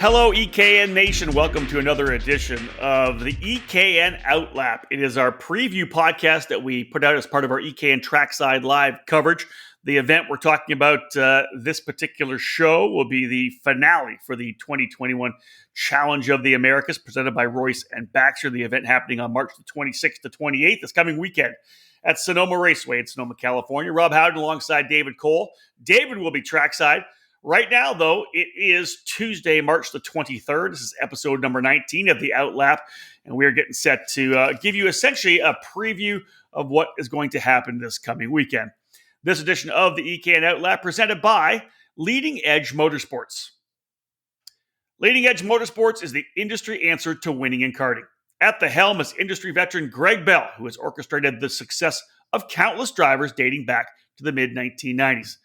Hello, EKN Nation. Welcome to another edition of the EKN OutLap. It is our preview podcast that we put out as part of our EKN Trackside live coverage. The event we're talking about this particular show will be the finale for the 2021 Challenge of the Americas presented by Royce and Baxter. The event happening on March the 26th to 28th, this coming weekend at Sonoma Raceway in Sonoma, California. Rob Howden alongside David Cole. David will be trackside. Right now, though, it is Tuesday, March the 23rd. This is episode number 19 of the OutLap, and we are getting set to give you essentially a preview of what is going to happen this coming weekend. This edition of the EKN OutLap presented by Leading Edge Motorsports. Leading Edge Motorsports is the industry answer to winning in karting. At the helm is industry veteran Greg Bell, who has orchestrated the success of countless drivers dating back to the mid-1990s.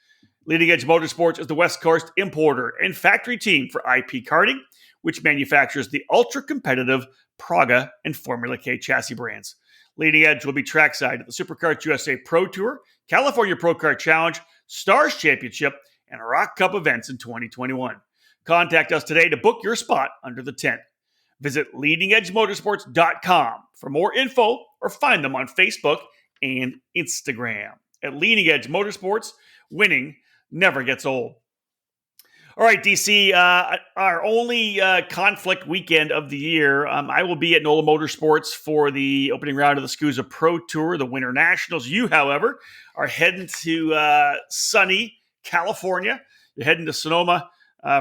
Leading Edge Motorsports is the West Coast importer and factory team for IP Karting, which manufactures the ultra-competitive Praga and Formula K chassis brands. Leading Edge will be trackside at the SuperKarts USA Pro Tour, California Pro Kart Challenge, Stars Championship, and Rock Cup events in 2021. Contact us today to book your spot under the tent. Visit leadingedgemotorsports.com for more info or find them on Facebook and Instagram. At Leading Edge Motorsports, winning never gets old. All right, DC, our only conflict weekend of the year. I will be at NOLA Motorsports for the opening round of the SCUSA Pro Tour, the Winter Nationals. You, however, are heading to sunny California. You're heading to Sonoma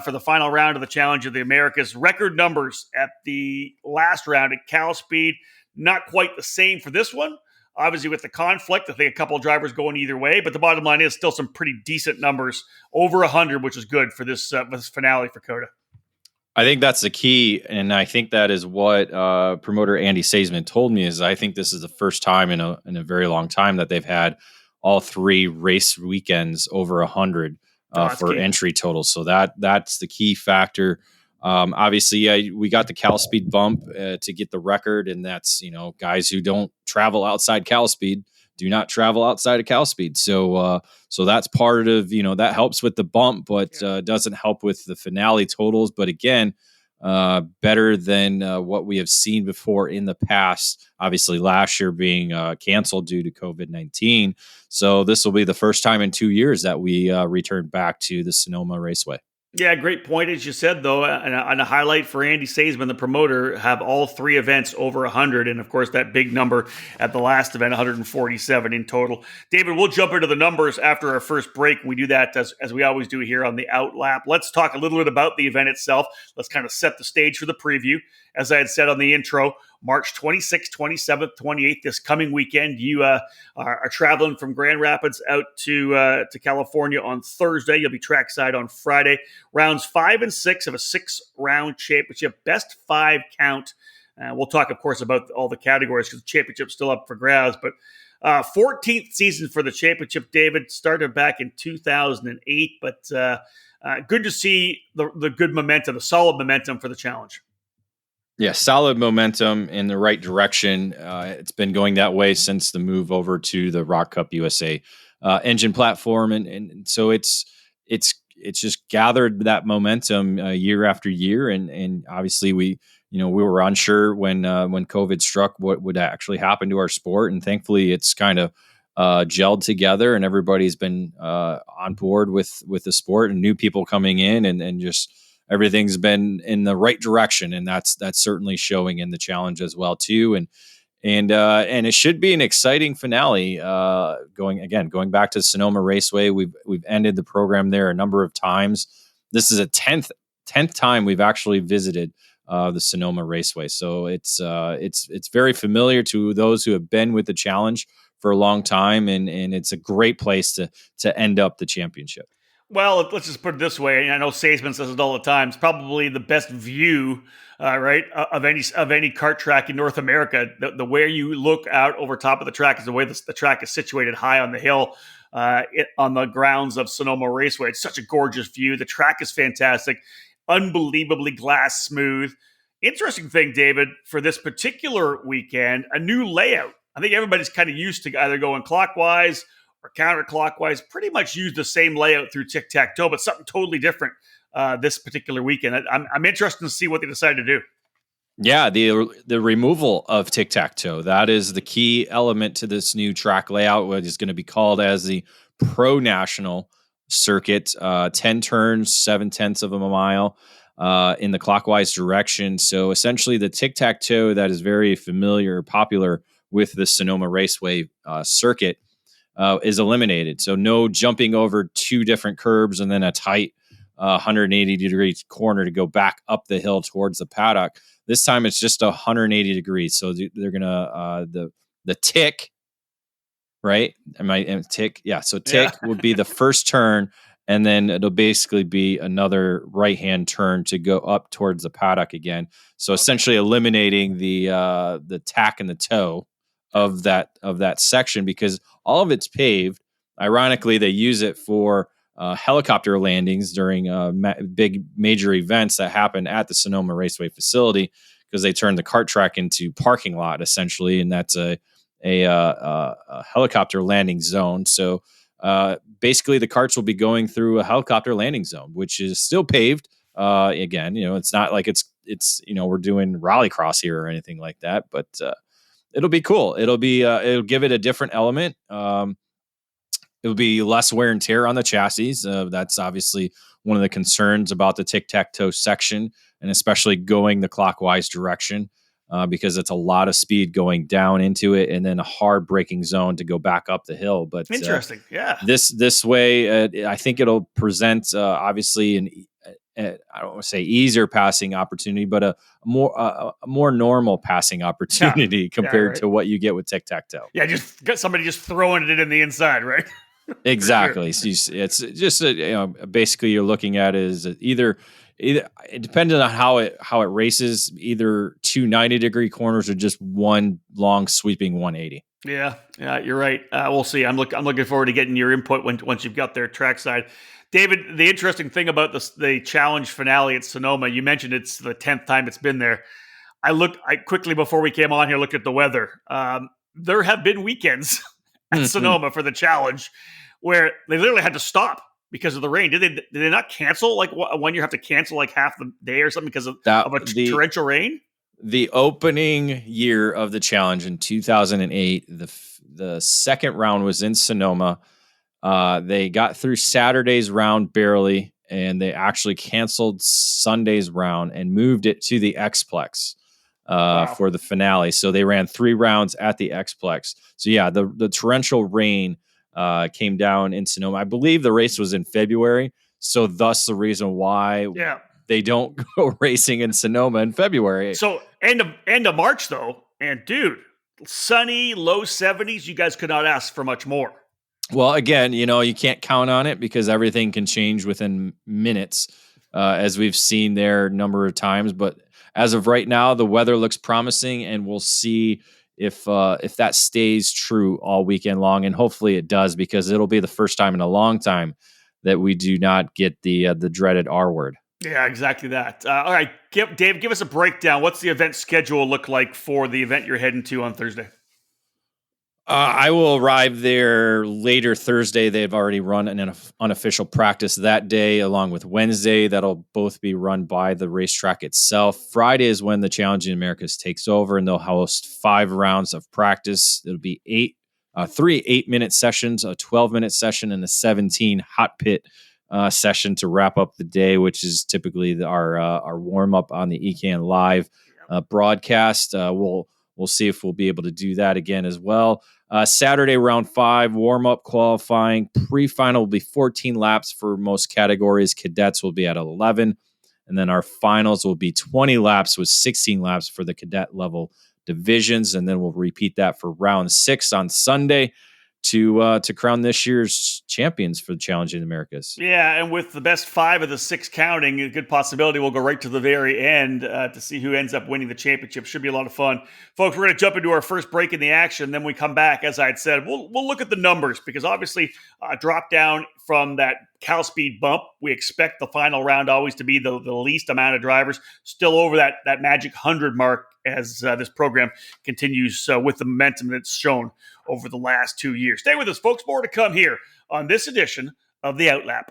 for the final round of the Challenge of the Americas. Record numbers at the last round at Cal Speed. Not quite the same for this one. Obviously, with the conflict, I think a couple of drivers going either way, but the bottom line is still some pretty decent numbers, over 100, which is good for this finale for COTA. I think that's the key, and I think that is what promoter Andy Saisman told me. Is I think this is the first time in a very long time that they've had all three race weekends over 100 for key entry totals. So that's the key factor. Obviously, we got the Cal Speed bump to get the record, and that's, guys who don't travel outside Cal Speed do not travel outside of Cal Speed. So that's part of, that helps with the bump, but doesn't help with the finale totals. But again, better than what we have seen before in the past. Obviously, last year being canceled due to COVID-19. So this will be the first time in 2 years that we return back to the Sonoma Raceway. Yeah, great point, as you said, though. And a highlight for Andy Saisman, the promoter, have all three events over 100. And, of course, that big number at the last event, 147 in total. David, we'll jump into the numbers after our first break. We do that as we always do here on the OutLap. Let's talk a little bit about the event itself. Let's kind of set the stage for the preview. As I had said on the intro, March 26th, 27th, 28th, this coming weekend. You are traveling from Grand Rapids out to California on Thursday. You'll be trackside on Friday. Rounds 5 and 6 of a 6-round championship, best 5 count. We'll talk, of course, about all the categories because the championship's still up for grabs. But 14th season for the championship, David, started back in 2008. But good to see the good momentum, the solid momentum for the challenge. Yeah, solid momentum in the right direction. It's been going that way since the move over to the Rock Cup USA engine platform, and so it's just gathered that momentum year after year. And obviously we were unsure when COVID struck what would actually happen to our sport, and thankfully it's kind of gelled together, and everybody's been on board with the sport, and new people coming in, and just everything's been in the right direction, and that's certainly showing in the challenge as well too. And it should be an exciting finale. Going back to Sonoma Raceway, we've ended the program there a number of times. This is a 10th time we've actually visited the Sonoma Raceway, so it's very familiar to those who have been with the challenge for a long time, and it's a great place to end up the championship. Well, let's just put it this way. I know Saisman says it all the time. It's probably the best view, right, of any kart track in North America. The way you look out over top of the track is the way the track is situated high on the hill on the grounds of Sonoma Raceway. It's such a gorgeous view. The track is fantastic, unbelievably glass smooth. Interesting thing, David, for this particular weekend, a new layout. I think everybody's kind of used to either going clockwise or counterclockwise, pretty much use the same layout through tic-tac-toe, but something totally different this particular weekend. I'm interested to see what they decide to do. Yeah, the removal of tic-tac-toe, that is the key element to this new track layout, what is going to be called as the Pro National Circuit, 10 turns, 7/10 of a mile in the clockwise direction. So essentially the tic-tac-toe that is very popular with the Sonoma Raceway circuit is eliminated. So no jumping over two different curbs and then a tight 180-degree corner to go back up the hill towards the paddock. This time it's just 180 degrees. So they're gonna the tick, right? Tick? Yeah. So tick would be the first turn, and then it'll basically be another right hand turn to go up towards the paddock again. So essentially eliminating the tack and the toe of that section, because all of it's paved. Ironically, they use it for helicopter landings during big major events that happen at the Sonoma Raceway facility, because they turn the kart track into parking lot essentially, and that's a helicopter landing zone. So basically, the karts will be going through a helicopter landing zone, which is still paved. Again, it's not like it's we're doing rallycross here or anything like that, but it'll be cool. It'll give it a different element. It'll be less wear and tear on the chassis. That's obviously one of the concerns about the tic-tac-toe section, and especially going the clockwise direction, because it's a lot of speed going down into it and then a hard braking zone to go back up the hill. But interesting. Yeah. This way, I think it'll present obviously I don't want to say easier passing opportunity, but a more normal passing opportunity compared to what you get with tic-tac-toe. Yeah, just got somebody just throwing it in the inside, right? Exactly. Sure. So it's just basically you're looking at it as either it depends on how it races, either two 90-degree corners or just one long sweeping 180. Yeah, you're right. We'll see. I'm looking forward to getting your input once you've got their trackside. David, the interesting thing about the challenge finale at Sonoma, you mentioned it's the 10th time it's been there. I quickly before we came on here looked at the weather. There have been weekends at Sonoma for the challenge where they literally had to stop because of the rain. Did they not cancel? Like one year have to cancel like half the day or something because of torrential rain? The opening year of the challenge in 2008, the second round was in Sonoma. They got through Saturday's round barely, and they actually canceled Sunday's round and moved it to the Xplex for the finale. So they ran 3 rounds at the Xplex. So yeah, the torrential rain came down in Sonoma. I believe the race was in February, so thus the reason why they don't go racing in Sonoma in February. So end of March though, and dude, sunny, low 70s. You guys could not ask for much more. Well, again, you can't count on it because everything can change within minutes, as we've seen there a number of times. But as of right now, the weather looks promising, and we'll see if that stays true all weekend long. And hopefully it does, because it'll be the first time in a long time that we do not get the dreaded R word. Yeah, exactly that. All right, Dave, give us a breakdown. What's the event schedule look like for the event you're heading to on Thursday? I will arrive there later Thursday. They've already run an unofficial practice that day, along with Wednesday. That'll both be run by the racetrack itself. Friday is when the Challenge in Americas takes over, and they'll host 5 rounds of practice. It'll be 3 8-minute sessions, a 12-minute session, and a 17 hot pit session to wrap up the day, which is typically our warm up on the EKN Live broadcast. We'll see if we'll be able to do that again as well. Saturday, round 5, warm up qualifying. Pre-final will be 14 laps for most categories. Cadets will be at 11. And then our finals will be 20 laps with 16 laps for the cadet level divisions. And then we'll repeat that for round 6 on Sunday to crown this year's champions for the Challenge in Americas. Yeah, and with the best 5 of the 6 counting, a good possibility we'll go right to the very end to see who ends up winning the championship. Should be a lot of fun. Folks, we're going to jump into our first break in the action. Then we come back, as I had said, we'll look at the numbers, because obviously drop down from that Cal Speed bump. We expect the final round always to be the least amount of drivers, still over that magic 100 mark as this program continues with the momentum that's shown over the last 2 years. Stay with us, folks. More to come here on this edition of the OutLap.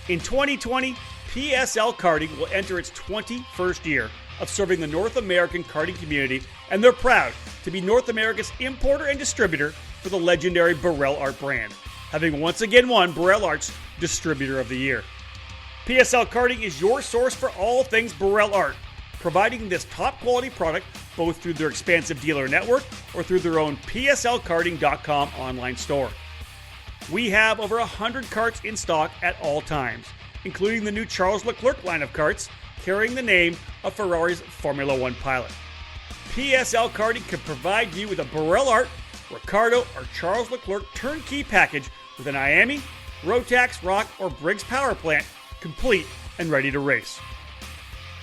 In 2020, PSL Karting will enter its 21st year of serving the North American karting community, and they're proud to be North America's importer and distributor for the legendary Burrell Art brand, having once again won Burrell Art's Distributor of the Year. PSL Karting is your source for all things Burrell Art, providing this top quality product both through their expansive dealer network or through their own pslkarting.com online store. We have over 100 carts in stock at all times, including the new Charles Leclerc line of carts carrying the name of Ferrari's Formula One pilot. PSL Karting can provide you with a Burrell Art, Ricardo, or Charles Leclerc turnkey package with an IAME, Rotax, Rock, or Briggs power plant, complete and ready to race.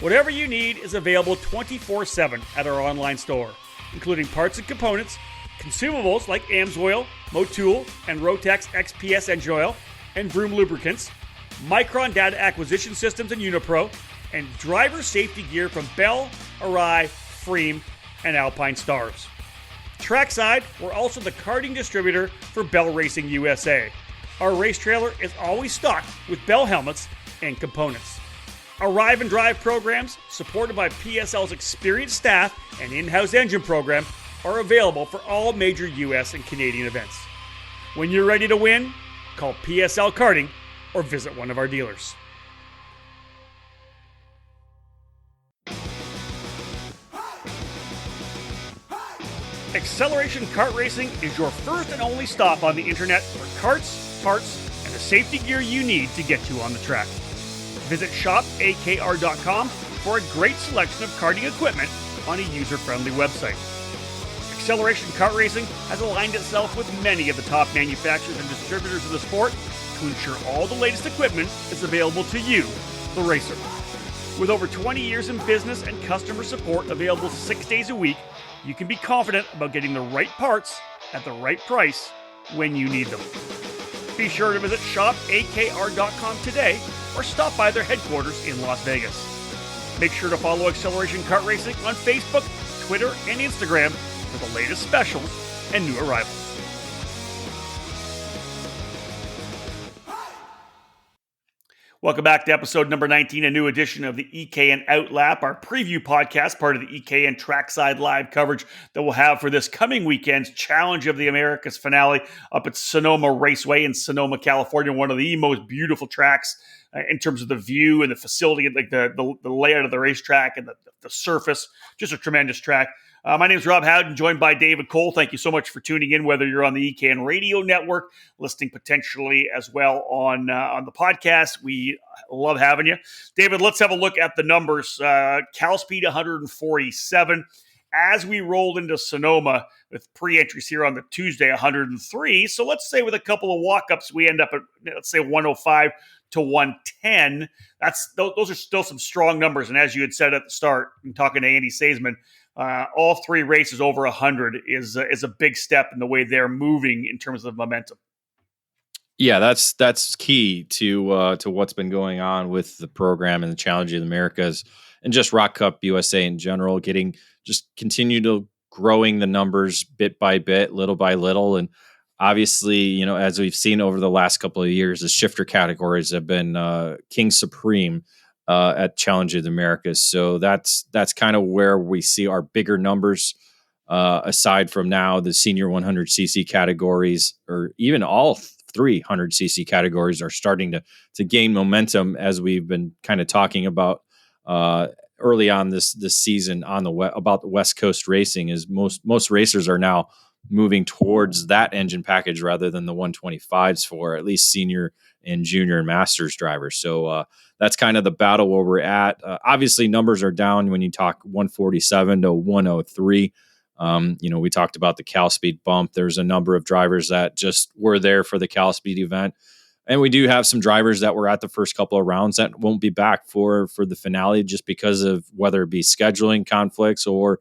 Whatever you need is available 24/7 at our online store, including parts and components, consumables like AMSOIL, Motul, and Rotax XPS engine oil, and Vroom lubricants, Micron data acquisition systems and Unipro, and driver safety gear from Bell, Arai, Freem, and Alpine Stars. Trackside, we're also the karting distributor for Bell Racing USA. Our race trailer is always stocked with Bell helmets and components. Arrive and Drive programs, supported by PSL's experienced staff and in-house engine program, are available for all major US and Canadian events. When you're ready to win, call PSL Karting or visit one of our dealers. Acceleration Kart Racing is your first and only stop on the internet for karts, parts, and the safety gear you need to get you on the track. Visit shopakr.com for a great selection of karting equipment on a user-friendly website. Acceleration Kart Racing has aligned itself with many of the top manufacturers and distributors of the sport to ensure all the latest equipment is available to you, the racer. With over 20 years in business and customer support available 6 days a week, you can be confident about getting the right parts at the right price when you need them. Be sure to visit shopakr.com today or stop by their headquarters in Las Vegas. Make sure to follow Acceleration Kart Racing on Facebook, Twitter, and Instagram for the latest specials and new arrivals. Welcome back to episode number 19, a new edition of the EKN OutLap, our preview podcast, part of the EKN Trackside live coverage that we'll have for this coming weekend's Challenge of the Americas finale up at Sonoma Raceway in Sonoma, California, one of the most beautiful tracks in terms of the view and the facility, like the layout of the racetrack and the surface. Just a tremendous track. My name is Rob Howden, joined by David Cole. Thank you so much for tuning in, whether you're on the EKN Radio Network, listening potentially as well on the podcast. We love having you. David, let's have a look at the numbers. Cal Speed 147. As we rolled into Sonoma with pre-entries here on the Tuesday, 103. So let's say with a couple of walk-ups, we end up at, let's say, 105 to 110. Those are still some strong numbers. And as you had said at the start, in talking to Andy Saisman, all three races over 100 is a big step in the way they're moving in terms of momentum. Yeah, that's key to what's been going on with the program and the Challenge of the Americas and just Rock Cup USA in general, continue to growing the numbers bit by bit, little by little. And obviously, as we've seen over the last couple of years, the shifter categories have been king supreme at Challenge of the Americas. So that's kind of where we see our bigger numbers, aside from now the senior 100cc categories, or even all 300cc categories are starting to gain momentum, as we've been kind of talking about early on this season about the West Coast racing. Is most racers are now moving towards that engine package rather than the 125s for at least senior and junior and masters drivers. So that's kind of the battle where we're at. Obviously, numbers are down when you talk 147 to 103. We talked about the Cal Speed bump. There's a number of drivers that just were there for the Cal Speed event. And we do have some drivers that were at the first couple of rounds that won't be back for the finale, just because of whether it be scheduling conflicts or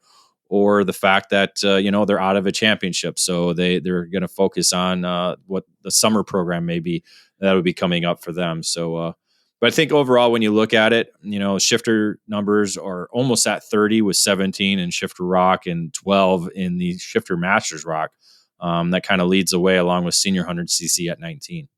the fact that, they're out of a championship. So they're going to focus on what the summer program may be that would be coming up for them. So, but I think overall, when you look at it, shifter numbers are almost at 30 with 17 in shifter rock and 12 in the shifter masters rock. That kind of leads the way, along with senior 100cc at 19.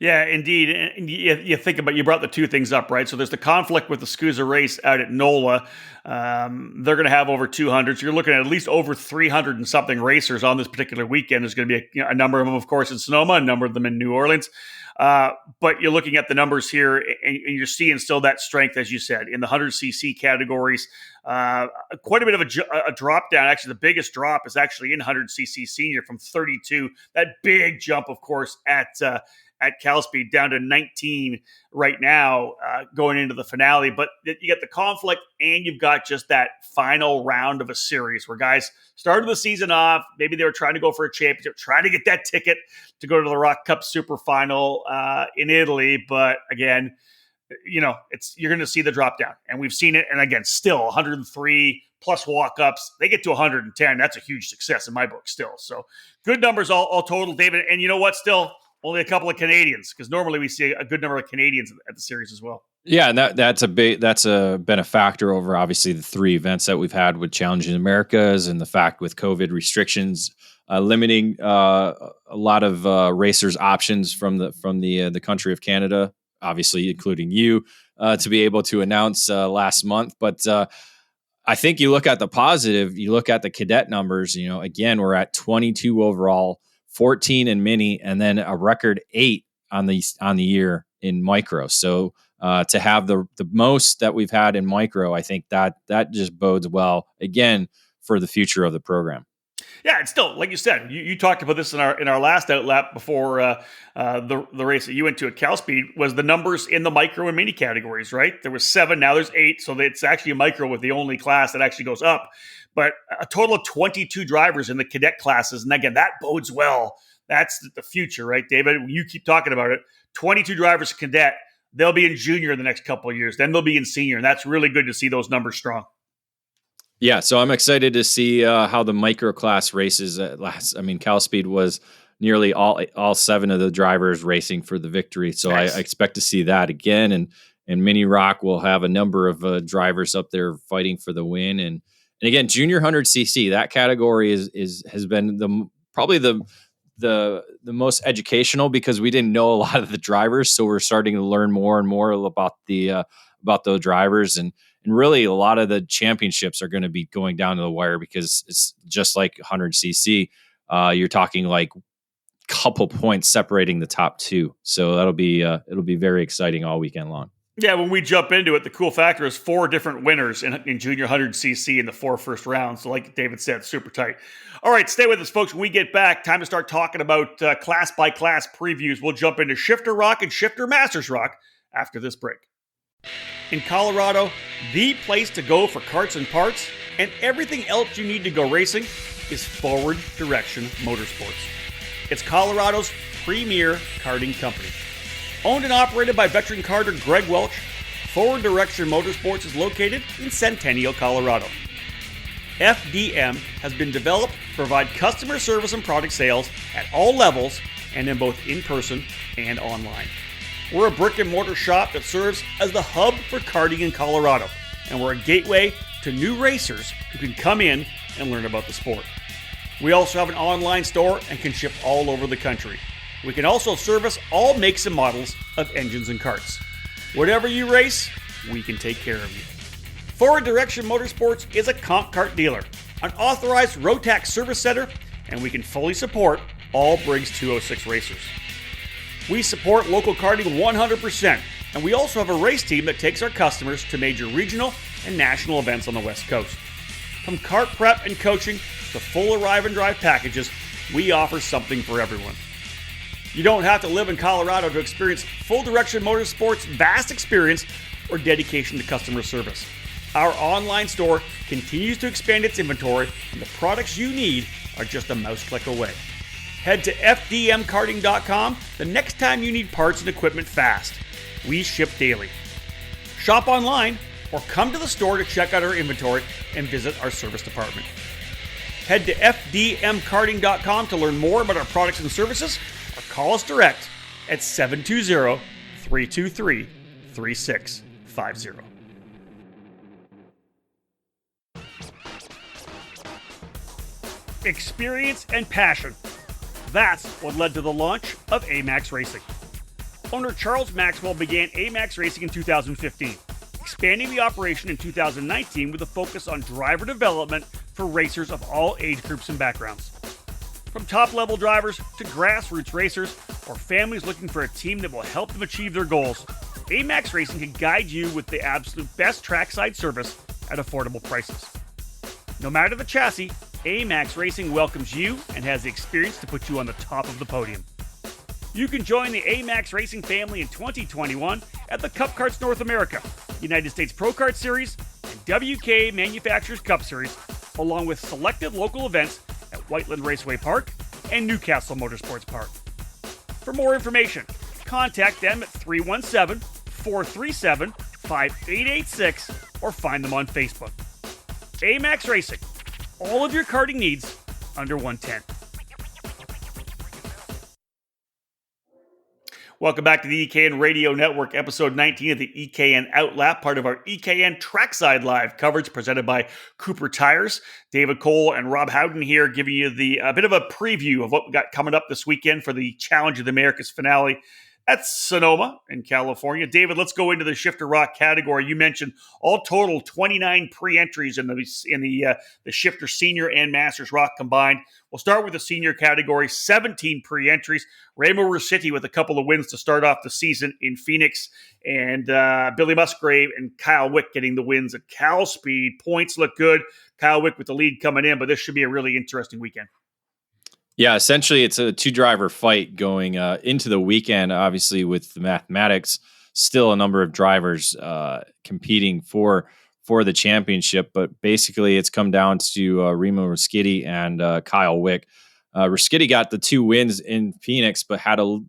Yeah, indeed. And you think about, you brought the two things up, right? So there's the conflict with the SCUSA race out at NOLA. They're going to have over 200. So you're looking at least over 300 and something racers on this particular weekend. There's going to be a number of them, of course, in Sonoma, a number of them in New Orleans. But you're looking at the numbers here, and you're seeing still that strength, as you said, in the 100cc categories. Quite a bit of a drop down. Actually, the biggest drop is actually in 100cc senior from 32. That big jump, of course, at Cal Speed down to 19 right now, going into the finale. But you get the conflict, and you've got just that final round of a series where guys started the season off. Maybe they were trying to go for a championship, trying to get that ticket to go to the Rock Cup Super Final in Italy. But again, you're going to see the drop down, and we've seen it. And again, still 103 plus walk-ups. They get to 110. That's a huge success in my book still. So good numbers all total, David. And you know what? Still only a couple of Canadians, because normally we see a good number of Canadians at the series as well. Yeah, and that's been a factor over obviously the three events that we've had with Challenging Americas, and the fact with COVID restrictions limiting a lot of racers' options from the country of Canada, obviously including you, to be able to announce last month. But I think you look at the positive, you look at the cadet numbers. Again, we're at 22 overall, 14 in mini, and then a record 8 on the year in micro. So to have the most that we've had in micro, I think that just bodes well again for the future of the program. Yeah, it's still, like you said, you talked about this in our last outlap before the race that you went to at Cal Speed, was the numbers in the micro and mini categories, right? There was 7, now there's 8, so it's actually a micro with the only class that actually goes up. But a total of 22 drivers in the cadet classes. And again, that bodes well. That's the future, right, David? You keep talking about it. 22 drivers cadet. They'll be in junior in the next couple of years. Then they'll be in senior. And that's really good to see those numbers strong. Yeah, so I'm excited to see how the micro class races last. I mean, Cal Speed was nearly all 7 of the drivers racing for the victory. So nice. I expect to see that again. And Mini Rock will have a number of drivers up there fighting for the win. And again, junior 100cc, that category has been probably the most educational, because we didn't know a lot of the drivers, so we're starting to learn more and more about those drivers, and really a lot of the championships are going to be going down to the wire, because it's just like 100cc. You're talking like couple points separating the top 2, so it'll be very exciting all weekend long. Yeah, when we jump into it, the cool factor is 4 different winners in junior 100cc in the 4 first rounds. So like David said, super tight. All right, stay with us, folks. When we get back, time to start talking about class-by-class previews. We'll jump into Shifter Rock and Shifter Masters Rock after this break. In Colorado, the place to go for karts and parts and everything else you need to go racing is Forward Direction Motorsports. It's Colorado's premier karting company. Owned and operated by veteran karter Greg Welch, Forward Direction Motorsports is located in Centennial, Colorado. FDM has been developed to provide customer service and product sales at all levels and in both in-person and online. We're a brick and mortar shop that serves as the hub for karting in Colorado, and we're a gateway to new racers who can come in and learn about the sport. We also have an online store and can ship all over the country. We can also service all makes and models of engines and karts. Whatever you race, we can take care of you. Forward Direction Motorsports is a comp kart dealer, an authorized Rotax service center, and we can fully support all Briggs 206 racers. We support local karting 100%, and we also have a race team that takes our customers to major regional and national events on the West Coast. From kart prep and coaching to full arrive and drive packages, we offer something for everyone. You don't have to live in Colorado to experience Full Direction Motorsports' vast experience or dedication to customer service. Our online store continues to expand its inventory, and the products you need are just a mouse click away. Head to fdmkarting.com the next time you need parts and equipment fast. We ship daily. Shop online or come to the store to check out our inventory and visit our service department. Head to fdmkarting.com to learn more about our products and services, or call us direct at 720-323-3650. Experience and passion. That's what led to the launch of AMAX Racing. Owner Charles Maxwell began AMAX Racing in 2015, expanding the operation in 2019 with a focus on driver development for racers of all age groups and backgrounds. From top-level drivers to grassroots racers or families looking for a team that will help them achieve their goals, AMAX Racing can guide you with the absolute best trackside service at affordable prices. No matter the chassis, AMAX Racing welcomes you and has the experience to put you on the top of the podium. You can join the AMAX Racing family in 2021 at the Cup Karts North America, United States Pro Kart Series, and WK Manufacturers Cup Series, along with selected local events at Whiteland Raceway Park and Newcastle Motorsports Park. For more information, contact them at 317-437-5886 or find them on Facebook. AMAX Racing, all of your karting needs under 110. Welcome back to the EKN Radio Network, episode 19 of the EKN OutLap, part of our EKN Trackside live coverage presented by Cooper Tires. David Cole and Rob Howden here giving you a bit of a preview of what we got coming up this weekend for the Challenge of the Americas finale at Sonoma in California. David, let's go into the shifter rock category. You mentioned all total 29 pre-entries in the shifter senior and masters rock combined. We'll start with the senior category, 17 pre-entries. Remo Ruscitti with a couple of wins to start off the season in Phoenix, and Billy Musgrave and Kyle Wick getting the wins at Cal Speed. Points look good. Kyle Wick with the lead coming in, but this should be a really interesting weekend. Yeah, essentially it's a two-driver fight going into the weekend, obviously with the mathematics, still a number of drivers competing for the championship, but basically it's come down to Remo Ruscitti and Kyle Wick. Ruscitti got the two wins in Phoenix, but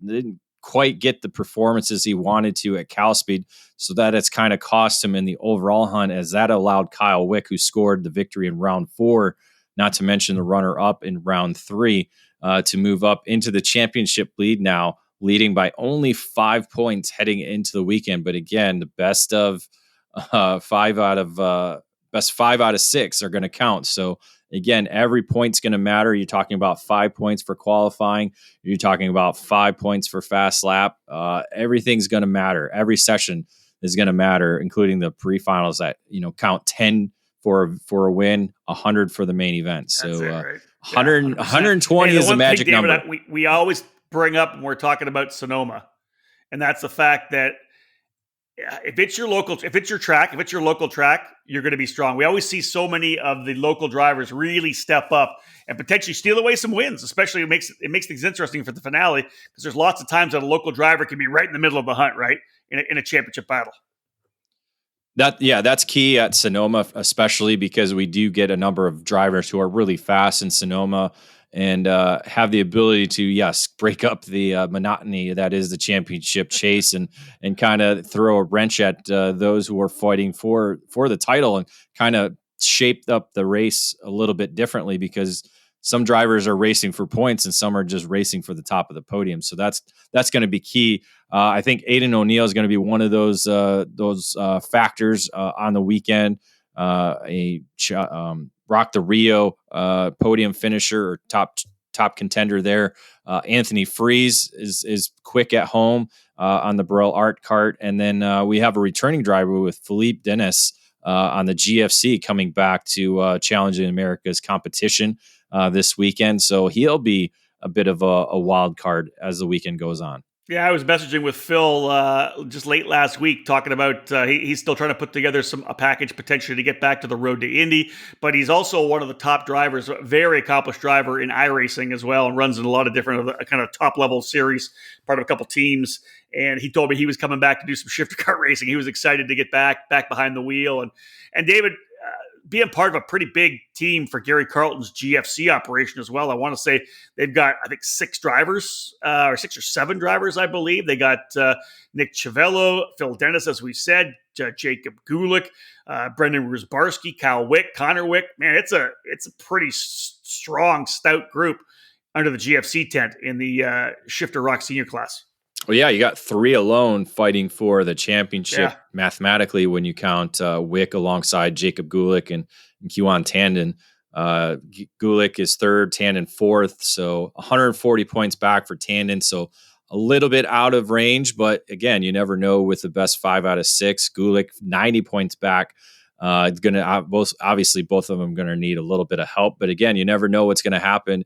didn't quite get the performances he wanted to at Cal Speed, so that it's kind of cost him in the overall hunt, as that allowed Kyle Wick, who scored the victory in round 4, not to mention the runner-up in round 3, to move up into the championship lead now, leading by only 5 points heading into the weekend. But again, the best 5 out of 6 are going to count. So again, every point's going to matter. You're talking about 5 points for qualifying. You're talking about 5 points for fast lap. Everything's going to matter. Every session is going to matter, including the pre-finals that count 10 for a win, 100 for the main event. So right. 120 is a magic David, number. We always bring up when we're talking about Sonoma, and that's the fact that if it's your local track, you're going to be strong. We always see so many of the local drivers really step up and potentially steal away some wins. Especially it makes things interesting for the finale, because there's lots of times that a local driver can be right in the middle of the hunt, right, in a championship battle. That's key at Sonoma, especially because we do get a number of drivers who are really fast in Sonoma and have the ability to, break up the monotony that is the championship chase and kind of throw a wrench at those who are fighting for the title, and kind of shape up the race a little bit differently, because some drivers are racing for points and some are just racing for the top of the podium. So that's going to be key. I think Aiden O'Neill is going to be one of those factors on the weekend. Rock the Rio podium finisher or top contender there. Anthony Freeze is quick at home on the Burrell Art Kart, and then we have a returning driver with Philippe Dennis on the GFC coming back to Challenging America's competition this weekend. So he'll be a bit of a wild card as the weekend goes on. Yeah, I was messaging with Phil just late last week talking about he's still trying to put together a package potentially to get back to the road to Indy, but he's also one of the top drivers, a very accomplished driver in iRacing as well, and runs in a lot of different kind of top-level series, part of a couple teams. And he told me he was coming back to do some shifter kart racing. He was excited to get back behind the wheel. And David, being part of a pretty big team for Gary Carlton's GFC operation as well. I want to say they've got, I think, 6 drivers, or 6 or 7 drivers, I believe. They got Nick Ciavello, Phil Dennis, as we said, Jacob Gulick, Brendan Rusbarski, Kyle Wick, Connor Wick. Man, it's a pretty strong, stout group under the GFC tent in the Shifter Rock senior class. Well, yeah, you got 3 alone fighting for the championship mathematically when you count Wick alongside Jacob Gulick and Kiwan Tandon. Gulick is 3rd, Tandon 4th, so 140 points back for Tandon. So a little bit out of range, but again, you never know with the best 5 out of 6. Gulick 90 points back. It's going to obviously both of them going to need a little bit of help, but again, you never know what's going to happen.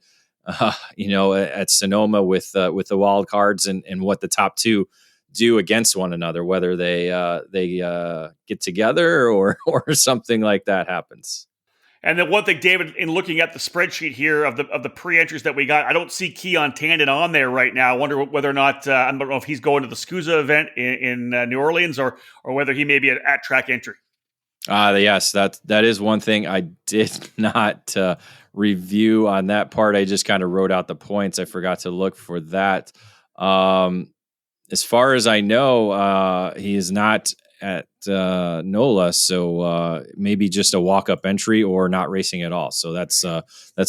At Sonoma with the wild cards and what the top two do against one another, whether they get together or something like that happens. And then one thing, David, in looking at the spreadsheet here of the pre-entries that we got, I don't see Keon Tandon on there right now. I wonder whether or not, I don't know if he's going to the SCUSA event in New Orleans or whether he may be at track entry. Yes, that is one thing I did not review on that part. I just kind of wrote out the points. I forgot to look for that. As far as I know, he is not at NOLA, so maybe just a walk-up entry or not racing at all. So that's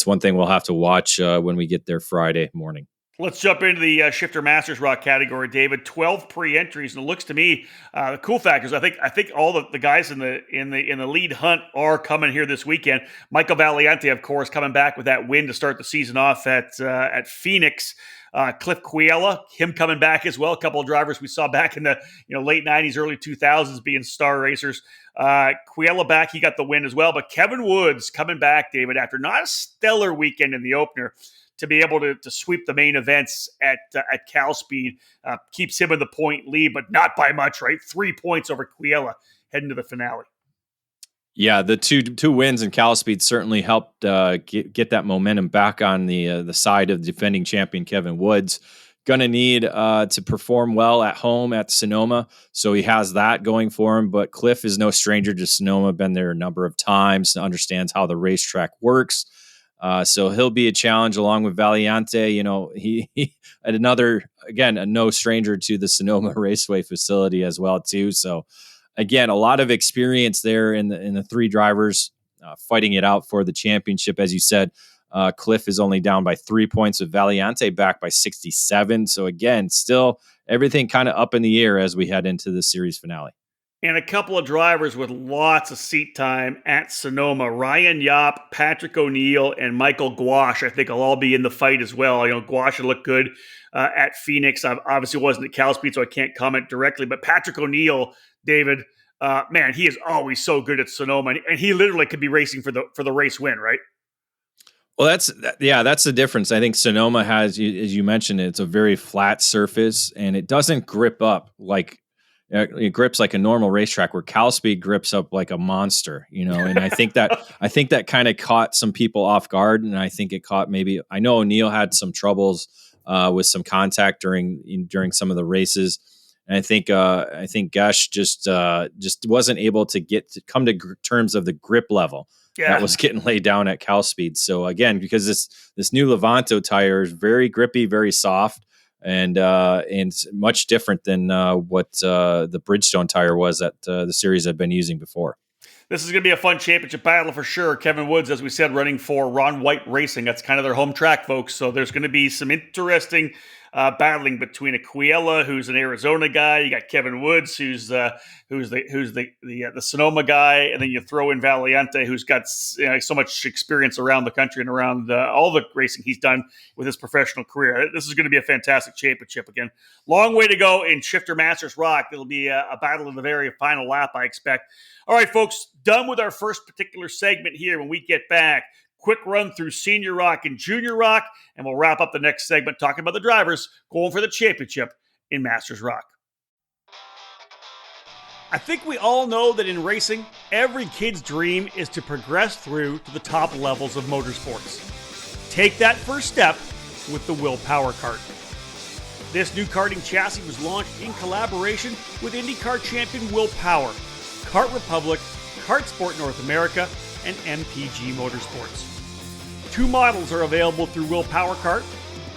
one thing we'll have to watch when we get there Friday morning. Let's jump into the Shifter Masters Rock category, David. 12 pre-entries, and it looks to me the cool factors. I think all the guys in the lead hunt are coming here this weekend. Michael Valiante, of course, coming back with that win to start the season off at Phoenix. Cliff Quiella, him coming back as well. A couple of drivers we saw back in the late 90s, early 2000s being star racers. Quiella back, he got the win as well. But Kevin Woods coming back, David, after not a stellar weekend in the opener, to be able to sweep the main events at Cal Speed, keeps him in the point lead, but not by much, right? 3 points over Quiella heading to the finale. Yeah, the two wins in Cal Speed certainly helped get that momentum back on the side of defending champion Kevin Woods. Gonna need to perform well at home at Sonoma, so he has that going for him. But Cliff is no stranger to Sonoma, been there a number of times, understands how the racetrack works. So he'll be a challenge along with Valiante. He another, again, a no stranger to the Sonoma Raceway facility as well too. So again, a lot of experience there in the three drivers fighting it out for the championship. As you said, Cliff is only down by 3 points with Valiante back by 67. So again, still everything kind of up in the air as we head into the series finale. And a couple of drivers with lots of seat time at Sonoma. Ryan Yap, Patrick O'Neill, and Michael Gouache, I think, will all be in the fight as well. Gouache looked good at Phoenix. I obviously wasn't at Cal Speed, so I can't comment directly. But Patrick O'Neill, David, man, he is always so good at Sonoma. And he literally could be racing for the race win, right? Well, that's the difference. I think Sonoma has, as you mentioned, it's a very flat surface, and it doesn't grip up like it grips like a normal racetrack, where Cal Speed grips up like a monster, and I think that kind of caught some people off guard. And I think it caught I know O'Neill had some troubles with some contact during some of the races. And I think Gush just wasn't able to come to terms of the grip level that was getting laid down at Cal Speed. So again, because this new Levanto tire is very grippy, very soft, and much different than what the Bridgestone tire was that the series had been using before. This is going to be a fun championship battle for sure. Kevin Woods, as we said, running for Ron White Racing. That's kind of their home track, folks. So there's going to be some interesting battling between a Quiella, who's an Arizona guy. You got Kevin Woods, who's the Sonoma guy, and then you throw in Valiante, who's got so much experience around the country and around all the racing he's done with his professional career. This is going to be a fantastic championship again. Long way to go in Shifter Masters Rock. It'll be a battle in the very final lap, I expect. All right, folks, done with our first particular segment here. When we get back, quick run through Senior Rock and Junior Rock, and we'll wrap up the next segment talking about the drivers going for the championship in Masters Rock. I think we all know that in racing, every kid's dream is to progress through to the top levels of motorsports. Take that first step with the Will Power Kart. This new karting chassis was launched in collaboration with IndyCar champion Will Power, Kart Republic, Kart Sport North America, and MPG Motorsports. 2 models are available through Will Power Kart,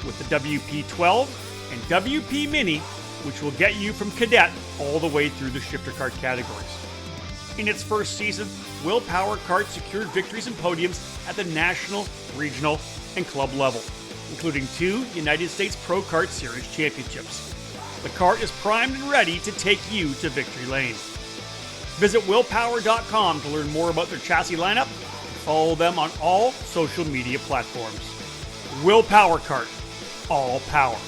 with the WP12 and WP Mini, which will get you from cadet all the way through the shifter kart categories. In its first season, Will Power Kart secured victories and podiums at the national, regional, and club level, including 2 United States Pro Kart Series championships. The kart is primed and ready to take you to victory lane. Visit willpower.com to learn more about their chassis lineup and follow them on all social media platforms. Will Power Kart, all power.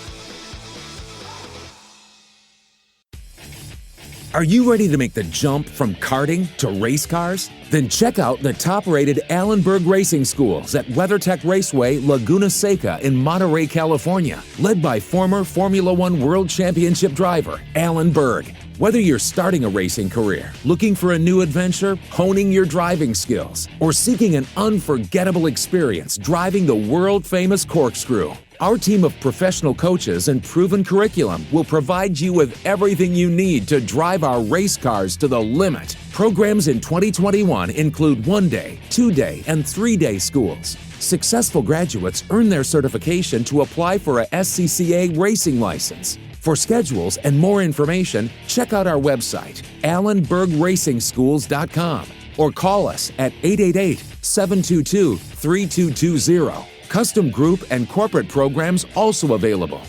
Are you ready to make the jump from karting to race cars? Then check out the top-rated Allenberg Racing Schools at WeatherTech Raceway, Laguna Seca in Monterey, California, led by former Formula One World Championship driver Alan Berg. Whether you're starting a racing career, looking for a new adventure, honing your driving skills, or seeking an unforgettable experience driving the world-famous corkscrew, our team of professional coaches and proven curriculum will provide you with everything you need to drive our race cars to the limit. Programs in 2021 include 1-day, 2-day, and 3-day schools. Successful graduates earn their certification to apply for a SCCA racing license. For schedules and more information, check out our website, allenbergracingschools.com, or call us at 888-722-3220. Custom group and corporate programs also available.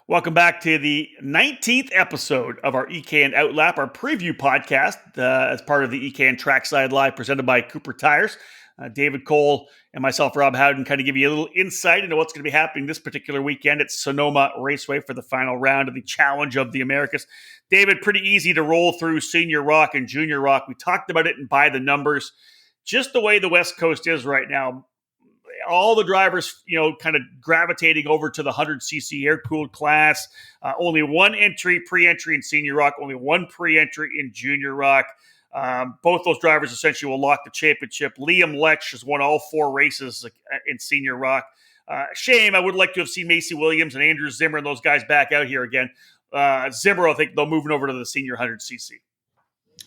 Welcome back to the 19th episode of our EKN OutLap, our preview podcast as part of the EKN Trackside Live presented by Cooper Tires. David Cole and myself, Rob Howden, kind of give you a little insight into what's going to be happening this particular weekend at Sonoma Raceway for the final round of the Challenge of the Americas. David, pretty easy to roll through Senior Rock and Junior Rock. We talked about it and by the numbers. Just the way the West Coast is right now, all the drivers, kind of gravitating over to the 100cc air-cooled class. Only one pre-entry in Senior Rock, only one pre-entry in Junior Rock. Both those drivers essentially will lock the championship. Liam Lech has won all 4 races in Senior Rock. Shame. I would like to have seen Macy Williams and Andrew Zimmer and those guys back out here again. Zimmer, I think they'll moving over to the senior 100cc.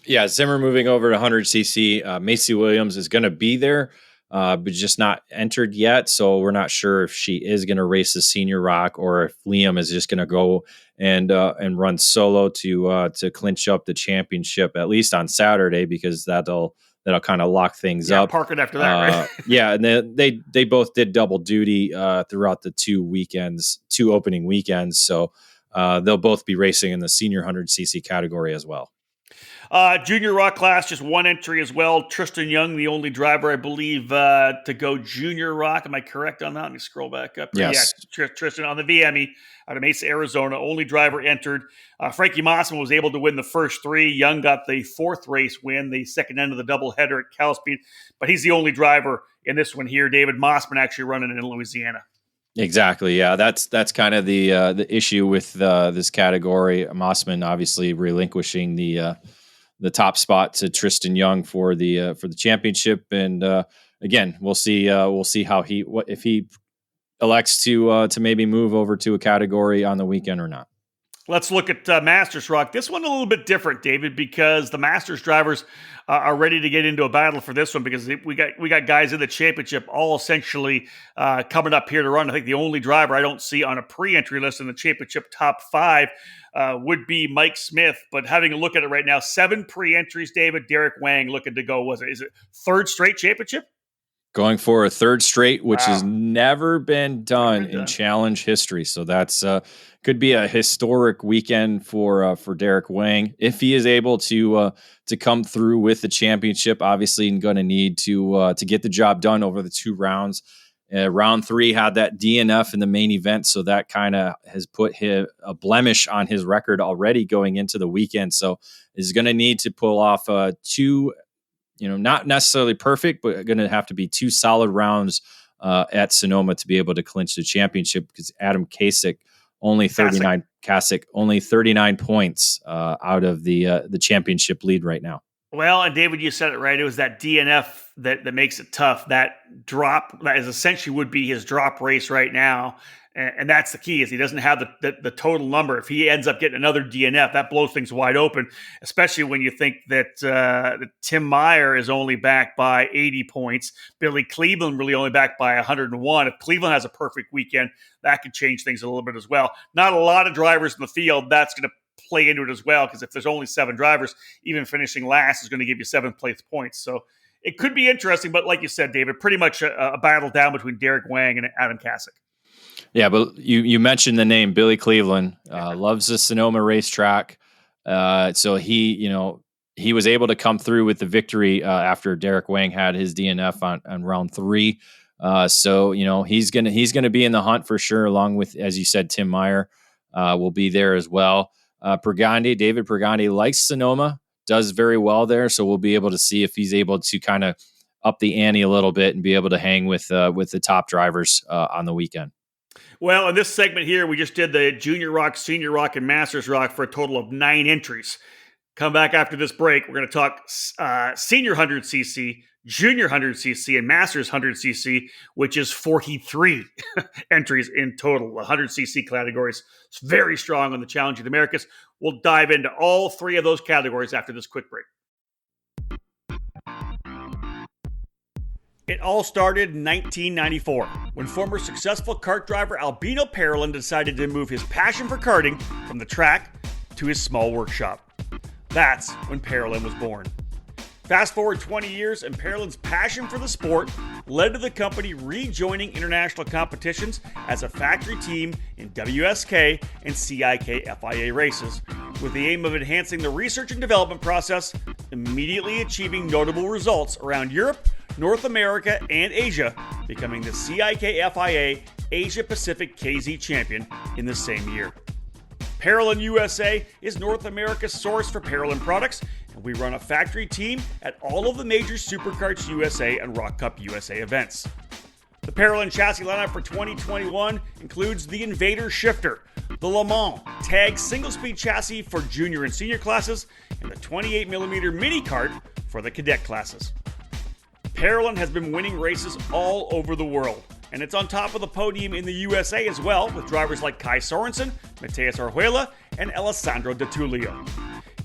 Yeah, Zimmer moving over to 100cc. Macy Williams is going to be there, but just not entered yet. So we're not sure if she is going to race the Senior Rock or if Liam is just going to go and run solo to clinch up the championship, at least on Saturday, because that'll kind of lock things up. Park it after that, right? Yeah, and they both did double duty throughout the 2 opening weekends. So they'll both be racing in the senior 100cc category as well. Junior Rock class, just one entry as well. Tristan Young, the only driver, I believe, to go Junior Rock. Am I correct on that? Let me scroll back up. Yes. Yeah, Tristan on the VME out of Mesa, Arizona. Only driver entered. Frankie Mossman was able to win the first 3. Young got the 4th race win, the second end of the doubleheader at Cal-Speed. But he's the only driver in this one here. David Mossman actually running in Louisiana. Exactly. Yeah, that's kind of the issue with this category. Mossman obviously relinquishing the top spot to Tristan Young for the championship, and again, we'll see how if he elects to maybe move over to a category on the weekend or not. Let's look at Masters Rock. This one a little bit different, David, because the Masters drivers are ready to get into a battle for this one because we got guys in the championship all essentially coming up here to run. I think the only driver I don't see on a pre-entry list in the championship top 5 would be Mike Smith. But having a look at it right now, 7 pre-entries, David. Derek Wang looking to go. Is it 3rd straight championship? Going for a 3rd straight, which has never been done in challenge history. So that's could be a historic weekend for Derek Wang if he is able to come through with the championship. Obviously, going to need to get the job done over the 2 rounds. Round 3 had that DNF in the main event, so that kind of has put a blemish on his record already going into the weekend. So is going to need to pull off 2. Not necessarily perfect, but going to have to be 2 solid rounds at Sonoma to be able to clinch the championship because Adam Kasich only 39 points out of the championship lead right now. Well, and David, you said it right. It was that DNF that makes it tough. That drop, that is essentially would be his drop race right now. And that's the key, is he doesn't have the total number. If he ends up getting another DNF, that blows things wide open, especially when you think that Tim Meyer is only back by 80 points. Billy Cleveland really only back by 101. If Cleveland has a perfect weekend, that could change things a little bit as well. Not a lot of drivers in the field. That's going to play into it as well, because if there's only 7 drivers, even finishing last is going to give you 7th place points. So it could be interesting, but like you said, David, pretty much a battle down between Derek Wang and Adam Kasich. Yeah, but you mentioned the name Billy Cleveland, loves the Sonoma racetrack. So he was able to come through with the victory after Derek Wang had his DNF on round 3. So he's gonna be in the hunt for sure, along with, as you said, Tim Meyer. will be there as well. David Pregandi likes Sonoma, does very well there. So we'll be able to see if he's able to kind of up the ante a little bit and be able to hang with the top drivers on the weekend. Well, in this segment here, we just did the Junior Rock, Senior Rock, and Masters Rock for a total of 9 entries. Come back after this break. We're going to talk Senior 100cc, Junior 100cc, and Masters 100cc, which is 43 entries in total, 100cc categories. It's very strong on the Challenge of the Americas. We'll dive into all 3 of those categories after this quick break. It all started in 1994 when former successful kart driver Albino Parolin decided to move his passion for karting from the track to his small workshop. That's when Parolin was born. Fast forward 20 years, and Parolin's passion for the sport led to the company rejoining international competitions as a factory team in WSK and CIK FIA races, with the aim of enhancing the research and development process, immediately achieving notable results around Europe, North America, and Asia, becoming the CIK FIA Asia Pacific KZ champion in the same year. Parolin USA is North America's source for Parolin products, and we run a factory team at all of the major Superkarts USA and Rock Cup USA events. The Parolin chassis lineup for 2021 includes the Invader Shifter, the Le Mans Tag single-speed chassis for junior and senior classes, and the 28mm mini kart for the cadet classes. Parolin has been winning races all over the world, and it's on top of the podium in the USA as well, with drivers like Kai Sorensen, Mateus Orjuela, and Alessandro De Tullio.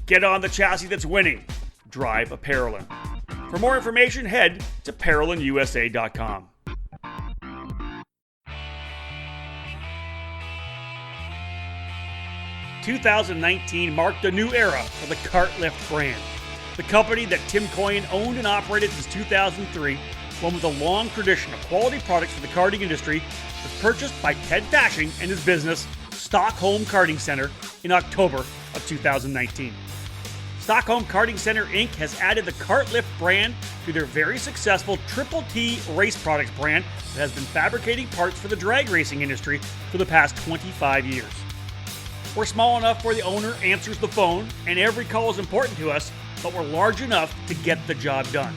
Get on the chassis that's winning. Drive a Parolin. For more information, head to ParolinUSA.com. "2019 marked a new era for the KartLift brand. The company that Tim Coyen owned and operated since 2003, one with a long tradition of quality products for the karting industry, was purchased by Ted Fashing and his business, Stockholm Karting Center, in October of 2019. Stockholm Karting Center Inc. has added the KartLift brand to their very successful Triple T Race Products brand that has been fabricating parts for the drag racing industry for the past 25 years. We're small enough where the owner answers the phone, and every call is important to us, but we're large enough to get the job done.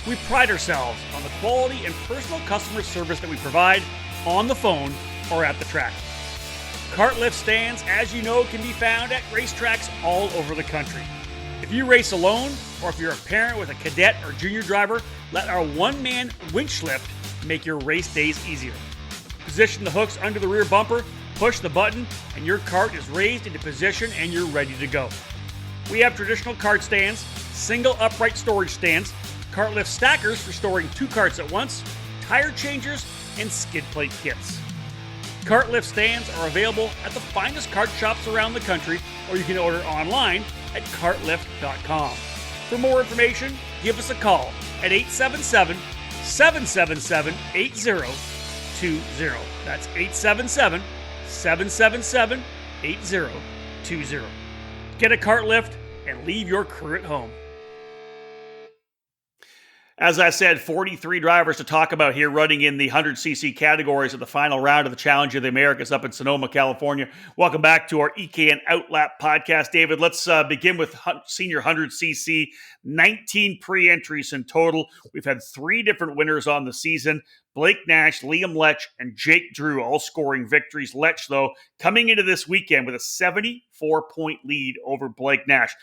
We pride ourselves on the quality and personal customer service that we provide on the phone or at the track. KartLift stands, as you know, can be found at racetracks all over the country. If you race alone, or if you're a parent with a cadet or junior driver, let our one-man winch lift make your race days easier. Position the hooks under the rear bumper, push the button, and your cart is raised into position and you're ready to go. We have traditional cart stands, single upright storage stands, KartLift stackers for storing 2 carts at once, tire changers, and skid plate kits. KartLift stands are available at the finest kart shops around the country, or you can order online at kartlift.com. For more information, give us a call at 877-777-8020. That's 877-777-8020. Get a KartLift and leave your crew at home. As I said, 43 drivers to talk about here running in the 100cc categories of the final round of the Challenge of the Americas up in Sonoma, California. Welcome back to our EKN OutLap podcast. David, let's begin with senior 100cc, 19 pre-entries in total. We've had 3 different winners on the season. Blake Nash, Liam Lech, and Jake Drew all scoring victories. Lech, though, coming into this weekend with a 74-point lead over Blake Nash.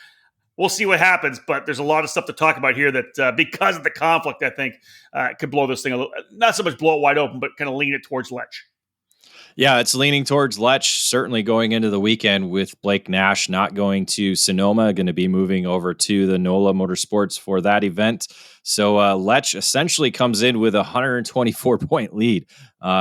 We'll see what happens, but there's a lot of stuff to talk about here that because of the conflict, I think, could blow this thing a little, not so much blow it wide open, but kind of lean it towards Lech. Yeah, it's leaning towards Lech, certainly going into the weekend with Blake Nash not going to Sonoma, going to be moving over to the NOLA Motorsports for that event. So Lech essentially comes in with a 124-point lead.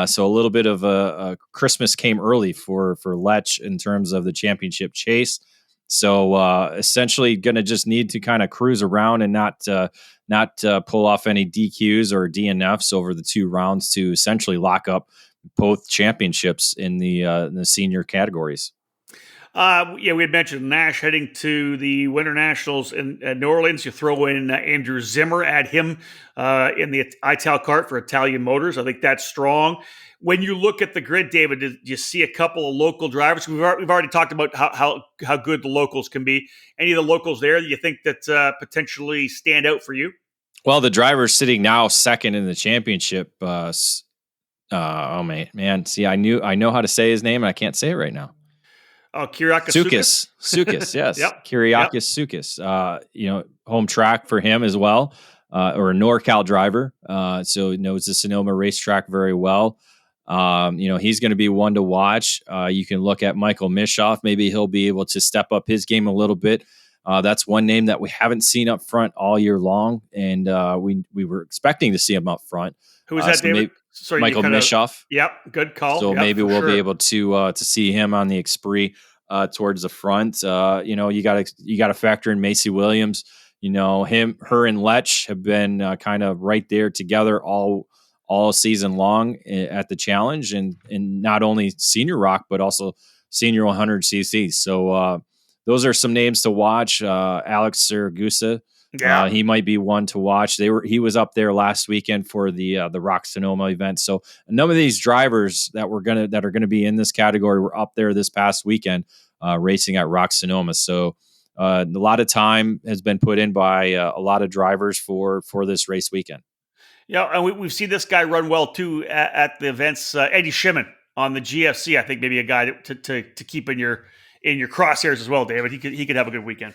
So a little bit of a Christmas came early for Lech in terms of the championship chase. So essentially going to just need to kind of cruise around and not pull off any DQs or DNFs over the 2 rounds to essentially lock up both championships in the senior categories. Yeah, we had mentioned Nash heading to the Winter Nationals in New Orleans. You throw in Andrew Zimmer, add him in the Ital kart for Italian Motors. I think that's strong. When you look at the grid, David, do you see a couple of local drivers? We've already talked about how good the locals can be. Any of the locals there that you think that potentially stand out for you? Well, the driver sitting now second in the championship. Oh man, see, I know how to say his name, and I can't say it right now. Oh, Kyriakis Sukis, yes. Yep. Kyriakis Sukis. Home track for him as well, or a NorCal driver. So knows the Sonoma racetrack very well. He's going to be one to watch. You can look at Michael Mishoff. Maybe he'll be able to step up his game a little bit. That's one name that we haven't seen up front all year long, and we were expecting to see him up front. Who was that, David? Sorry, Michael Mishoff. Yep, good call. So maybe we'll be able to see him on the Xpree towards the front. You got to factor in Macy Williams. Her and Lech have been kind of right there together all season long at the challenge, and not only senior rock but also senior 100cc. So those are some names to watch. Alex Siragusa. Yeah, he might be one to watch. He was up there last weekend for the Rock Sonoma event. So a number of these drivers that are gonna be in this category were up there this past weekend racing at Rock Sonoma. So a lot of time has been put in by a lot of drivers for this race weekend. Yeah, and we've seen this guy run well too at the events. Eddie Shimon on the GFC, I think maybe a guy to keep in your crosshairs as well, David. He could have a good weekend.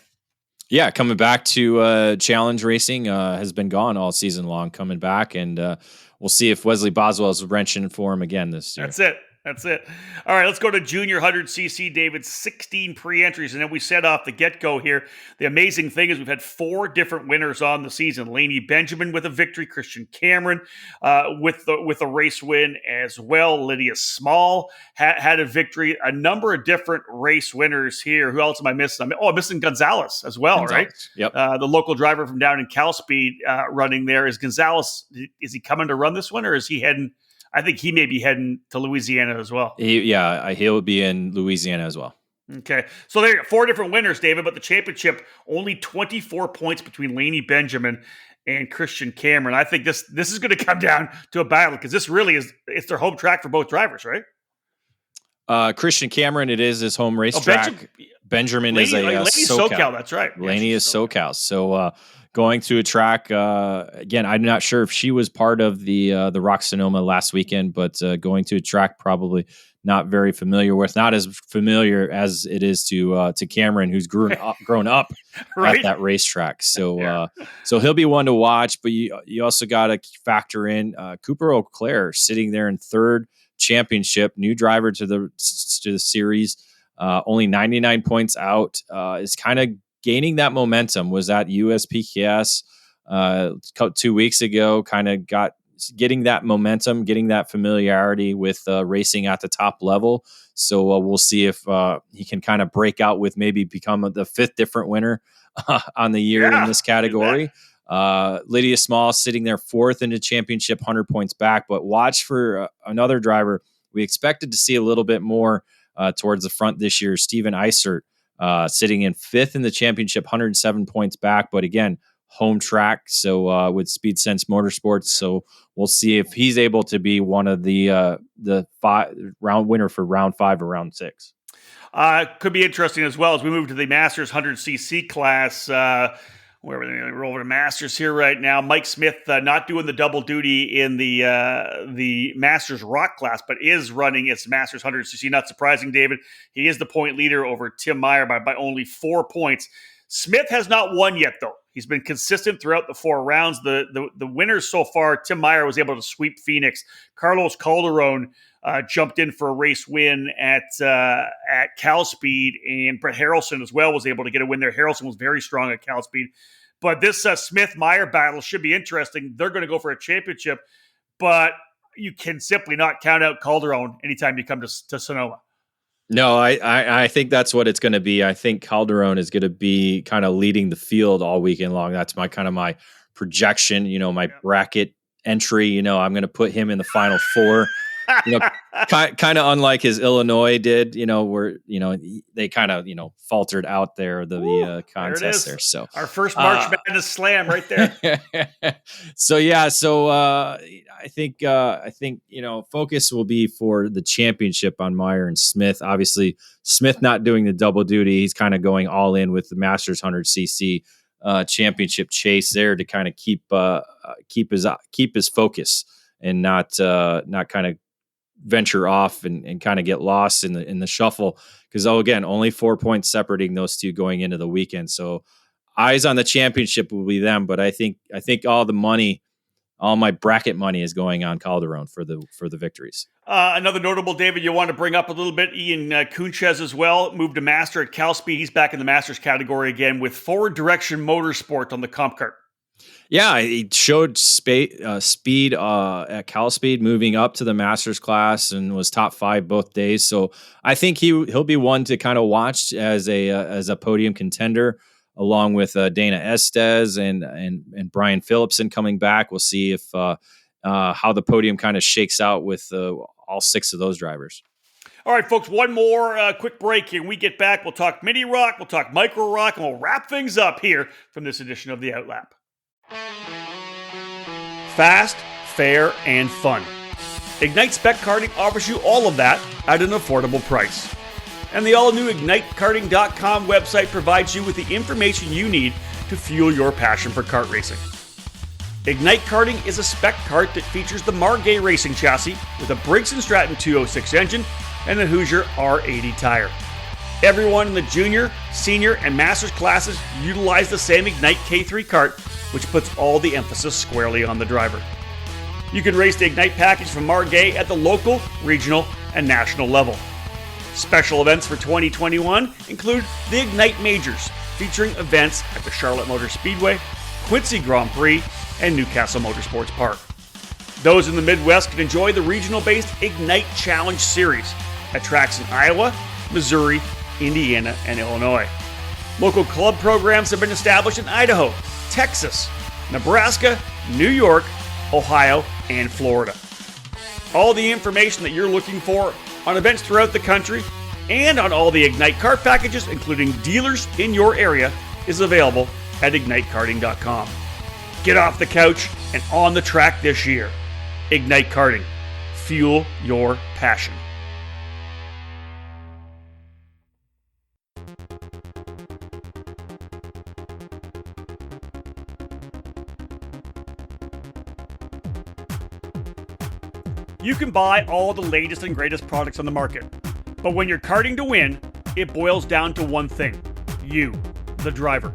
Yeah, coming back to challenge racing, has been gone all season long. Coming back, and we'll see if Wesley Boswell is wrenching for him again this year. That's it. All right, let's go to Junior 100cc, David. 16 pre-entries, and then we set off the get-go here. The amazing thing is we've had 4 different winners on the season. Laney Benjamin with a victory, Christian Cameron with a race win as well. Lydia Small had a victory. A number of different race winners here. Who else am I missing? I'm missing Gonzalez as well, right? Yep. The local driver from down in Cal Speed running there. Is Gonzalez, is he coming to run this one, or is he heading? I think he may be heading to Louisiana as well. He'll be in Louisiana as well. Okay. So there you go. 4 different winners, David, but the championship, only 24 points between Laney Benjamin and Christian Cameron. I think this is going to come down to a battle because this really it's their home track for both drivers, right? Christian Cameron, it is his home racetrack. Benjamin is Laney's SoCal. That's right. Laney is SoCal. So going to a track again. I'm not sure if she was part of the Rock Sonoma last weekend, but going to a track probably not very familiar with, not as familiar as it is to Cameron, who's grown up right? at that racetrack. So so he'll be one to watch. But you also got to factor in Cooper O'Clair sitting there in 3rd championship, new driver to the series, only 99 points out, is kind of gaining that momentum. Was at USPKS 2 weeks ago, kind of getting that momentum, getting that familiarity with racing at the top level. So we'll see if he can kind of break out with maybe become the 5th different winner on the year in this category. Lydia Small sitting there 4th in the championship, 100 points back. But watch for another driver we expected to see a little bit more towards the front this year, Steven Eisert, sitting in 5th in the championship, 107 points back. But again, home track. So with Speed Sense Motorsports. So we'll see if he's able to be one of the 5-round winner for round 5 or round 6. Could be interesting as well as we move to the Masters 100cc class. Where we're over to Masters here right now. Mike Smith not doing the double duty in the Masters Rock class, but is running its Masters 100cc. Not surprising, David. He is the point leader over Tim Meyer by only 4 points. Smith has not won yet, though. He's been consistent throughout the 4 rounds. The winners so far, Tim Meyer was able to sweep Phoenix. Carlos Calderon jumped in for a race win at Cal Speed, and Brett Harrelson as well was able to get a win there. Harrelson was very strong at Cal Speed. But this Smith-Meyer battle should be interesting. They're going to go for a championship, but you can simply not count out Calderon anytime you come to Sonoma. No, I think that's what it's going to be. I think Calderon is going to be kind of leading the field all weekend long. That's my projection, my bracket entry. I'm going to put him in the final 4. kind of unlike his Illinois did, where, they kind of, faltered out there, the contest there. So our first March Madness slam right there. I think, focus will be for the championship on Meyer and Smith. Obviously, Smith not doing the double duty. He's kind of going all in with the Masters 100cc championship chase there to kind of keep his focus and not kind of venture off and kind of get lost in the shuffle, because again, only 4 points separating those two going into the weekend. So eyes on the championship will be them, but I think all the money, all my bracket money is going on Calderon for the victories. Another notable, David, you want to bring up a little bit, Ian Kunchez as well, moved to master at Cal Speed. He's back in the Masters category again with Forward Direction Motorsport on the comp cart. Yeah, he showed speed at Cal Speed, moving up to the Masters class, and was top 5 both days. So I think he'll be one to kind of watch as a podium contender, along with Dana Estes and Brian Phillipson coming back. We'll see if how the podium kind of shakes out with all 6 of those drivers. All right, folks, one more quick break here. When we get back, we'll talk mini rock, we'll talk micro rock, and we'll wrap things up here from this edition of the OutLap. Fast, fair, and fun. Ignite Spec Karting offers you all of that at an affordable price. And the all-new IgniteKarting.com website provides you with the information you need to fuel your passion for kart racing. Ignite Karting is a spec kart that features the Margay racing chassis with a Briggs & Stratton 206 engine and a Hoosier R80 tire. Everyone in the junior, senior, and masters classes utilize the same Ignite K3 kart, which puts all the emphasis squarely on the driver. You can race the Ignite package from Margay at the local, regional, and national level. Special events for 2021 include the Ignite Majors, featuring events at the Charlotte Motor Speedway, Quincy Grand Prix, and Newcastle Motorsports Park. Those in the Midwest can enjoy the regional-based Ignite Challenge Series at tracks in Iowa, Missouri, Indiana, and Illinois. Local club programs have been established in Idaho, Texas, Nebraska, New York, Ohio, and Florida. All the information that you're looking for on events throughout the country and on all the Ignite kart packages, including dealers in your area, is available at IgniteKarting.com. Get off the couch and on the track this year. Ignite Karting. Fuel your passion. You can buy all the latest and greatest products on the market. But when you're karting to win, it boils down to one thing. You, the driver.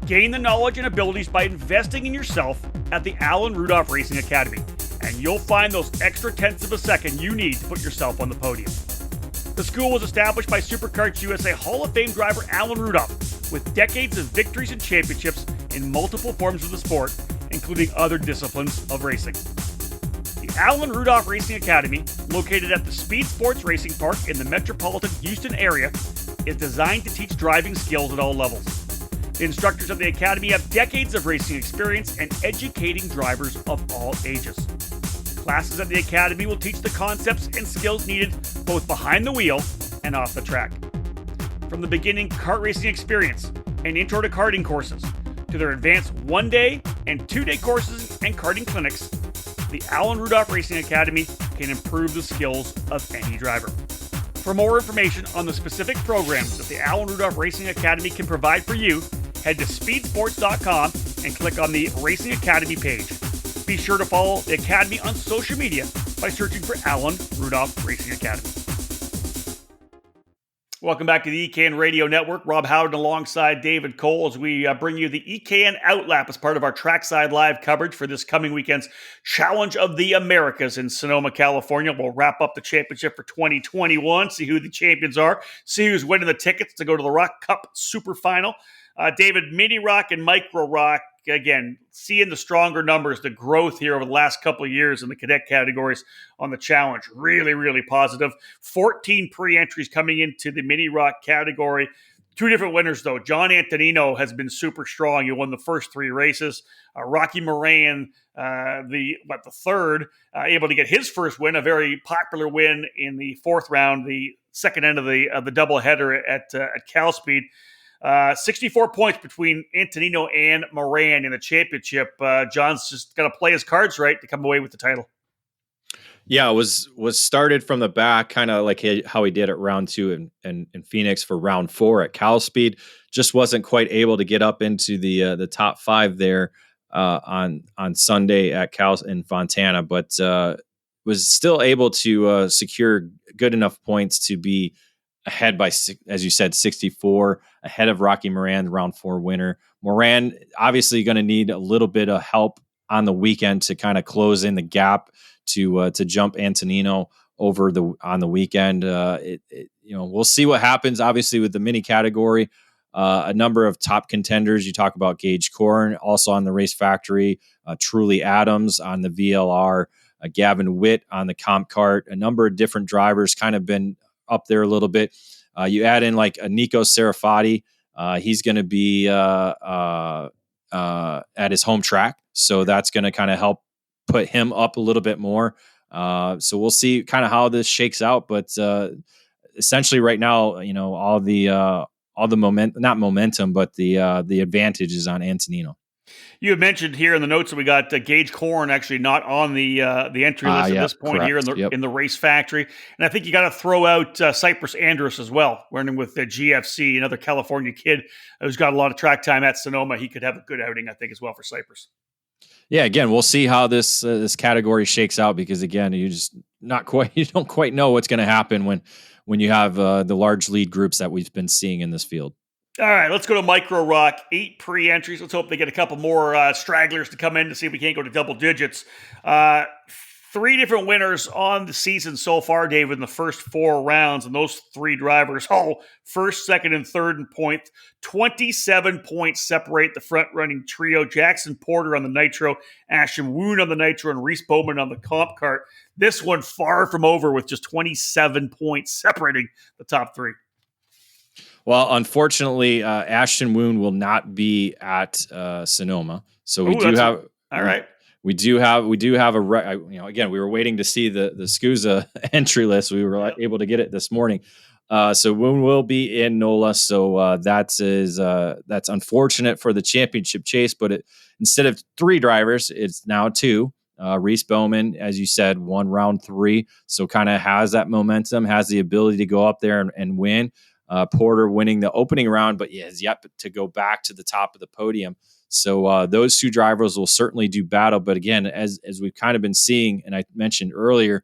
Gain the knowledge and abilities by investing in yourself at the Alan Rudolph Racing Academy, and you'll find those extra tenths of a second you need to put yourself on the podium. The school was established by Superkarts USA Hall of Fame driver Alan Rudolph, with decades of victories and championships in multiple forms of the sport, including other disciplines of racing. The Alan Rudolph Racing Academy, located at the Speed Sports Racing Park in the metropolitan Houston area, is designed to teach driving skills at all levels. The instructors of the Academy have decades of racing experience and educating drivers of all ages. Classes at the Academy will teach the concepts and skills needed both behind the wheel and off the track. From the beginning kart racing experience and intro to karting courses, to their advanced 1-day and 2-day courses and karting clinics, the Alan Rudolph Racing Academy can improve the skills of any driver. For more information on the specific programs that the Alan Rudolph Racing Academy can provide for you, head to speedsports.com and click on the Racing Academy page. Be sure to follow the Academy on social media by searching for Alan Rudolph Racing Academy. Welcome back to the EKN Radio Network. Rob Howden alongside David Cole as we bring you the EKN OutLap as part of our Trackside Live coverage for this coming weekend's Challenge of the Americas in Sonoma, California. We'll wrap up the championship for 2021, see who the champions are, see who's winning the tickets to go to the Rock Cup Super Final. David, mini rock and micro rock, again, seeing the stronger numbers, the growth here over the last couple of years in the cadet categories on the challenge, really, really positive. 14 pre-entries coming into the mini rock category, Two different winners, though. John Antonino has been super strong. He won the first three races. Rocky Moran, the third, able to get his first win, a very popular win in the fourth round, the second end of the doubleheader at Cal Speed. 64 points between Antonino and Moran in the championship. John's just got to play his cards right to come away with the title. Yeah, it was started from the back, kind of like how he did at round 2 in Phoenix for round 4 at Cal Speed. Just wasn't quite able to get up into the top 5 there on Sunday at Cal in Fontana, but was still able to secure good enough points to be ahead by, as you said, 64, ahead of Rocky Moran, the round 4 winner. Moran obviously going to need a little bit of help on the weekend to kind of close in the gap to jump Antonino over on the weekend. We'll see what happens. Obviously, with the mini category, a number of top contenders. You talk about Gage Corn, also on the Race Factory, Truly Adams on the VLR, Gavin Witt on the Comp Cart. A number of different drivers kind of been up there a little bit. You add in like a Nico Serafati. He's going to be at his home track, so that's going to kind of help put him up a little bit more. So we'll see kind of how this shakes out. But essentially right now, all the not momentum, but the advantage is on Antonino. You had mentioned here in the notes that we got Gage Corn actually not on the entry list at this point, correct, here in the Race Factory. And I think you got to throw out Cypress Andrus as well, running with the GFC, another California kid who's got a lot of track time at Sonoma. He could have a good outing, I think, as well for Cypress. Yeah, again, we'll see how this category shakes out, because again, you don't quite know what's going to happen when you have the large lead groups that we've been seeing in this field. All right, let's go to Micro Rock. 8 pre-entries. Let's hope they get a couple more stragglers to come in to see if we can't go to double digits. 3 different winners on the season so far, David, in the first 4 rounds. And those 3 drivers, first, second, and third in points. 27 points separate the front-running trio. Jackson Porter on the Nitro, Ashton Woon on the Nitro, and Reese Bowman on the Comp Cart. This one far from over with just 27 points separating the top 3. Well, unfortunately, Ashton Woon will not be at Sonoma. So we do have... All right. We do have again, we were waiting to see the SCUSA entry list. We were able to get it this morning. So Woon will be in NOLA. So that's unfortunate for the championship chase, but instead of 3 drivers, it's now 2. Reese Bowman, as you said, won round 3. So kind of has that momentum, has the ability to go up there and win. Porter winning the opening round, but he has yet to go back to the top of the podium. So those 2 drivers will certainly do battle. But again, as we've kind of been seeing, and I mentioned earlier,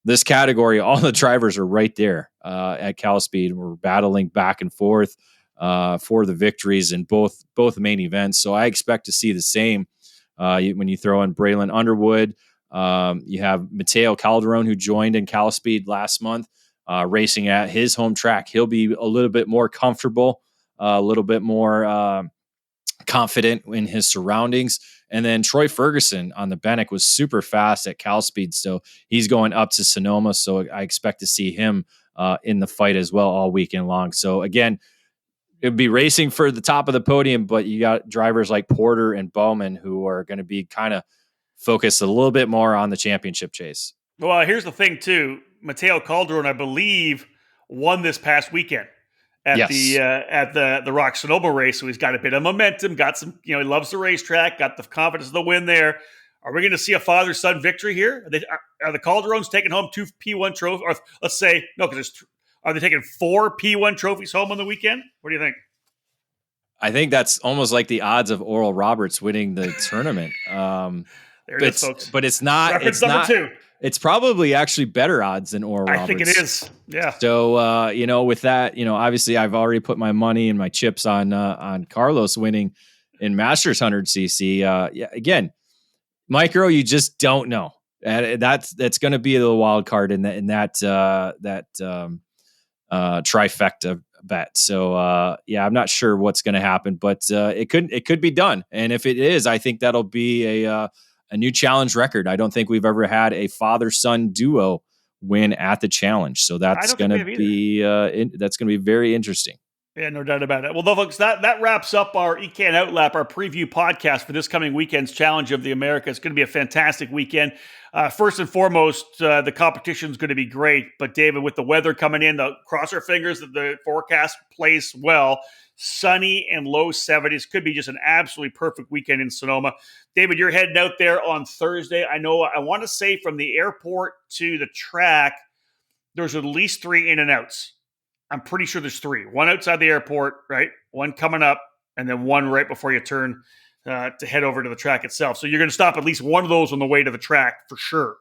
this category, all the drivers are right there at Cal Speed. We're battling back and forth for the victories in both main events. So I expect to see the same when you throw in Braylon Underwood. You have Mateo Calderon, who joined in Cal Speed last month, racing at his home track. He'll be a little bit more comfortable, a little bit more confident in his surroundings. And then Troy Ferguson on the Bennick was super fast at Cal Speed, so he's going up to Sonoma. So I expect to see him in the fight as well all weekend long. So again, it'd be racing for the top of the podium, but you got drivers like Porter and Bowman who are going to be kind of focused a little bit more on the championship chase. Well, here's the thing too. Mateo Calderon, I believe, won this past weekend at the Rock Sonoma race. So he's got a bit of momentum, got some, he loves the racetrack, got the confidence of the win there. Are we going to see a father-son victory here? Are the Calderons taking home 2 P1 trophies? Or let's say, no, because are they taking 4 P1 trophies home on the weekend? What do you think? I think that's almost like the odds of Oral Roberts winning the tournament. There it is, folks. But it's not. Reference number 2. It's probably actually better odds than Oral Roberts. I think it is. Yeah. So, with that, obviously I've already put my money and my chips on Carlos winning in Masters 100cc. Again, Micro, you just don't know. That's going to be the wild card in that trifecta bet. So, I'm not sure what's going to happen, but it could be done. And if it is, I think that'll be a new challenge record. I don't think we've ever had a father-son duo win at the challenge. So that's going to be very interesting. Yeah, no doubt about it. Well, though, folks, that wraps up our EKN OutLap, our preview podcast for this coming weekend's Challenge of the Americas. It's going to be a fantastic weekend. First and foremost, the competition is going to be great. But, David, with the weather coming in, cross our fingers that the forecast plays well. Sunny and low 70s. Could be just an absolutely perfect weekend in Sonoma. David, you're heading out there on Thursday. I want to say from the airport to the track, there's at least 3 in and outs. I'm pretty sure there's 3. One outside the airport, right? One coming up, and then one right before you turn to head over to the track itself. So you're going to stop at least one of those on the way to the track for sure,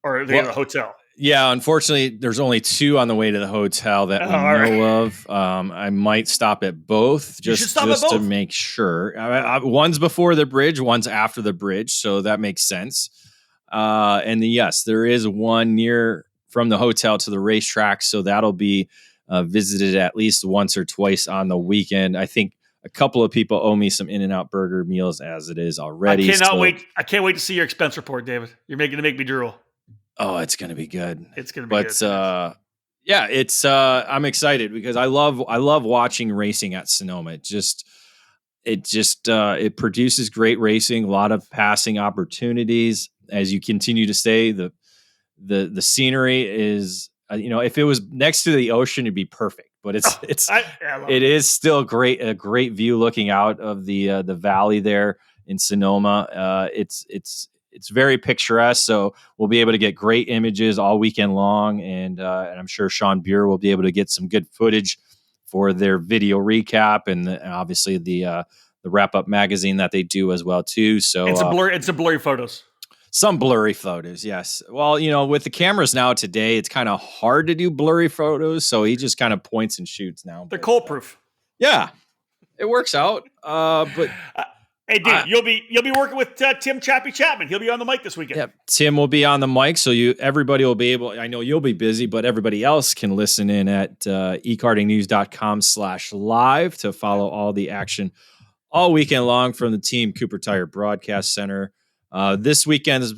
or the hotel. Yeah, unfortunately, there's only 2 on the way to the hotel that we know of. I might stop at both just to make sure. One's before the bridge, one's after the bridge, so that makes sense. And yes, there is one near from the hotel to the racetrack, so that'll be visited at least once or twice on the weekend. I think a couple of people owe me some In-N-Out burger meals as it is already. I can't wait to see your expense report, David. You're making to make me drool. Oh, it's going to be good. It's going to be good. Yeah, it's I'm excited because I love watching racing at Sonoma. It produces great racing, a lot of passing opportunities. As you continue to say, the scenery is, if it was next to the ocean, it'd be perfect. But it is still a great view looking out of the valley there in Sonoma. It's very picturesque, so we'll be able to get great images all weekend long, and I'm sure Sean Buer will be able to get some good footage for their video recap, and obviously the wrap-up magazine that they do as well too. So it's some blurry photos. Some blurry photos, yes. Well, with the cameras now today, it's kind of hard to do blurry photos, so he just kind of points and shoots now. They're cold proof. Yeah, it works out. But hey, dude, you'll be working with Tim Chappie Chapman. He'll be on the mic this weekend. Yeah, Tim will be on the mic, so everybody will be able. I know you'll be busy, but everybody else can listen in at ekartingnews.com/live to follow all the action all weekend long from the Team Cooper Tire Broadcast Center. This weekend's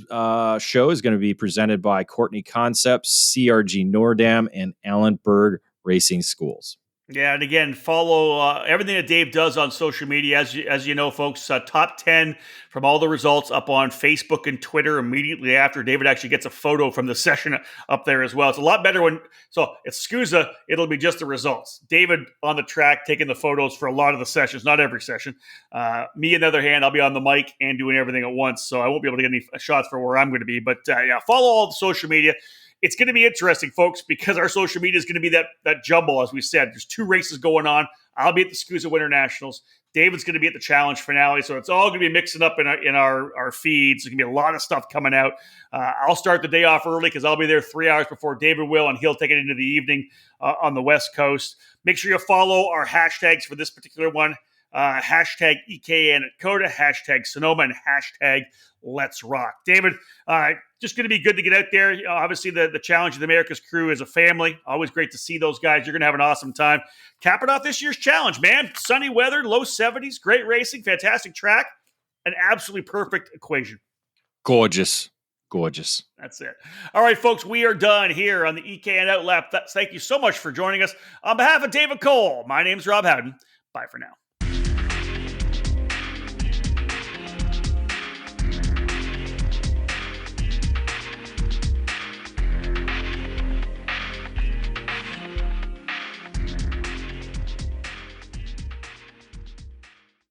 show is going to be presented by Courtney Concepts, CRG Nordam, and Allenberg Racing Schools. Yeah, and again, follow everything that Dave does on social media. As you know, folks, top 10 from all the results up on Facebook and Twitter immediately after. David actually gets a photo from the session up there as well. It's a lot better so it's SCUSA, it'll be just the results. David on the track taking the photos for a lot of the sessions, not every session. Me, on the other hand, I'll be on the mic and doing everything at once, so I won't be able to get any shots for where I'm going to be. But follow all the social media. It's going to be interesting, folks, because our social media is going to be that jumble, as we said. There's 2 races going on. I'll be at the SCUSA Winter Nationals. David's going to be at the Challenge finale. So it's all going to be mixing up in our feeds. There's going to be a lot of stuff coming out. I'll start the day off early because I'll be there 3 hours before David will, and he'll take it into the evening on the West Coast. Make sure you follow our hashtags for this particular one. Hashtag EKN at Coda, hashtag Sonoma, and hashtag Let's Rock. David, just going to be good to get out there. Obviously, the Challenge of the Americas crew is a family. Always great to see those guys. You're going to have an awesome time. Capping off this year's challenge, man. Sunny weather, low 70s, great racing, fantastic track, an absolutely perfect equation. Gorgeous. That's it. All right, folks, we are done here on the EKN OutLap. Thank you so much for joining us. On behalf of David Cole, my name's Rob Howden. Bye for now.